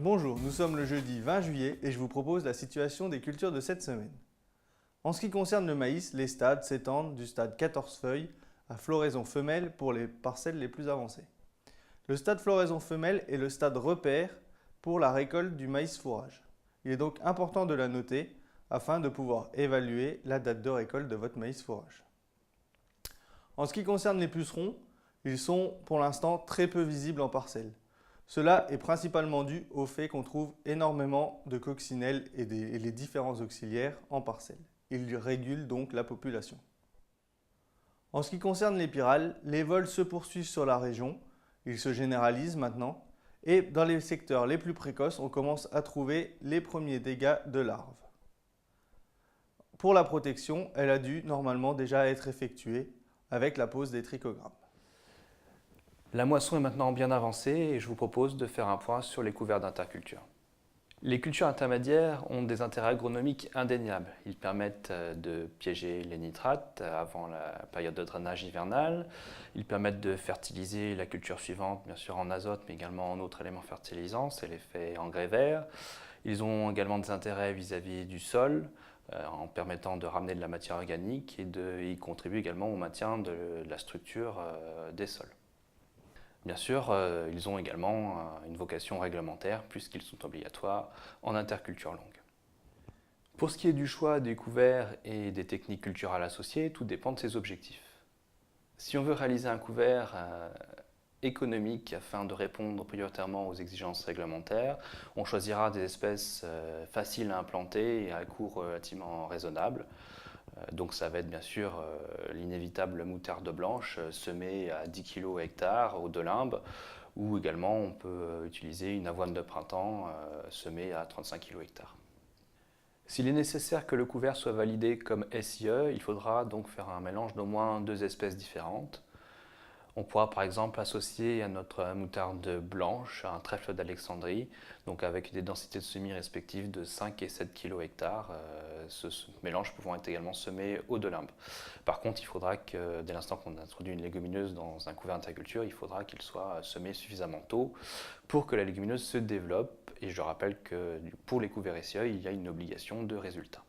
Bonjour, nous sommes le jeudi 20 juillet et je vous propose la situation des cultures de cette semaine. En ce qui concerne le maïs, les stades s'étendent du stade 14 feuilles à floraison femelle pour les parcelles les plus avancées. Le stade floraison femelle est le stade repère pour la récolte du maïs fourrage. Il est donc important de la noter afin de pouvoir évaluer la date de récolte de votre maïs fourrage. En ce qui concerne les pucerons, ils sont pour l'instant très peu visibles en parcelle. Cela est principalement dû au fait qu'on trouve énormément de coccinelles et les différents auxiliaires en parcelle. Ils régulent donc la population. En ce qui concerne les pyrales, les vols se poursuivent sur la région, ils se généralisent maintenant, et dans les secteurs les plus précoces, on commence à trouver les premiers dégâts de larves. Pour la protection, elle a dû normalement déjà être effectuée avec la pose des trichogrammes. La moisson est maintenant bien avancée et je vous propose de faire un point sur les couverts d'interculture. Les cultures intermédiaires ont des intérêts agronomiques indéniables. Ils permettent de piéger les nitrates avant la période de drainage hivernal. Ils permettent de fertiliser la culture suivante, bien sûr en azote, mais également en autres éléments fertilisants, c'est l'effet engrais vert. Ils ont également des intérêts vis-à-vis du sol, en permettant de ramener de la matière organique et ils contribuent également au maintien de la structure des sols. Bien sûr, ils ont également une vocation réglementaire puisqu'ils sont obligatoires en interculture longue. Pour ce qui est du choix des couverts et des techniques culturales associées, tout dépend de ses objectifs. Si on veut réaliser un couvert économique afin de répondre prioritairement aux exigences réglementaires, on choisira des espèces faciles à implanter et à coût relativement raisonnable. Donc ça va être bien sûr l'inévitable moutarde blanche semée à 10 kg hectare au Dolimbe, ou également on peut utiliser une avoine de printemps semée à 35 kg hectare. S'il est nécessaire que le couvert soit validé comme SIE, il faudra donc faire un mélange d'au moins 2 espèces différentes. On pourra par exemple associer à notre moutarde blanche un trèfle d'Alexandrie, donc avec des densités de semis respectives de 5 et 7 kg hectare, ce mélange pouvant être également semé au Dolimbe. Par contre, il faudra que dès l'instant qu'on introduit une légumineuse dans un couvert d'interculture, il faudra qu'il soit semé suffisamment tôt pour que la légumineuse se développe. Et je rappelle que pour les couverts SIE, il y a une obligation de résultat.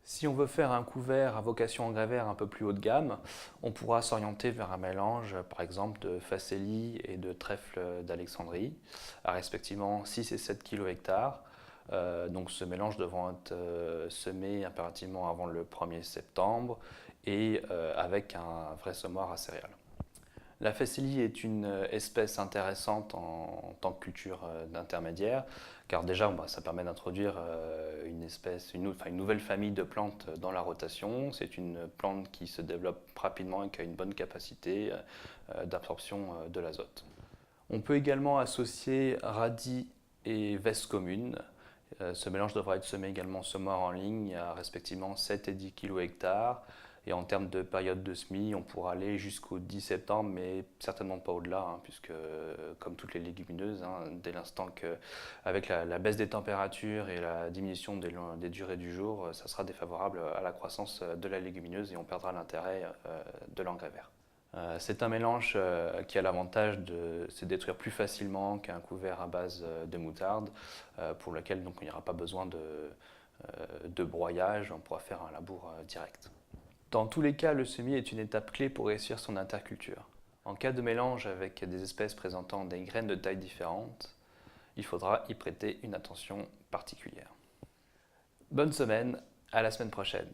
Si on veut faire un couvert à vocation engrais vert un peu plus haut de gamme, on pourra s'orienter vers un mélange par exemple de facélie et de trèfle d'Alexandrie à respectivement 6 et 7 kg hectare. Donc ce mélange devant être semé impérativement avant le 1er septembre et avec un vrai semoir à céréales. La facélie est une espèce intéressante en tant que culture d'intermédiaire, car déjà ça permet d'introduire une nouvelle famille de plantes dans la rotation. C'est une plante qui se développe rapidement et qui a une bonne capacité d'absorption de l'azote. On peut également associer radis et veste commune. Ce mélange devra être semé également semoir en ligne à respectivement 7 et 10 kg hectare. Et en termes de période de semis, on pourra aller jusqu'au 10 septembre, mais certainement pas au-delà, puisque comme toutes les légumineuses, dès l'instant qu'avec la baisse des températures et la diminution des durées du jour, ça sera défavorable à la croissance de la légumineuse et on perdra l'intérêt de l'engrais vert. C'est un mélange qui a l'avantage de se détruire plus facilement qu'un couvert à base de moutarde, pour lequel donc, il n'y aura pas besoin de broyage, on pourra faire un labour direct. Dans tous les cas, le semis est une étape clé pour réussir son interculture. En cas de mélange avec des espèces présentant des graines de taille différentes, il faudra y prêter une attention particulière. Bonne semaine, à la semaine prochaine.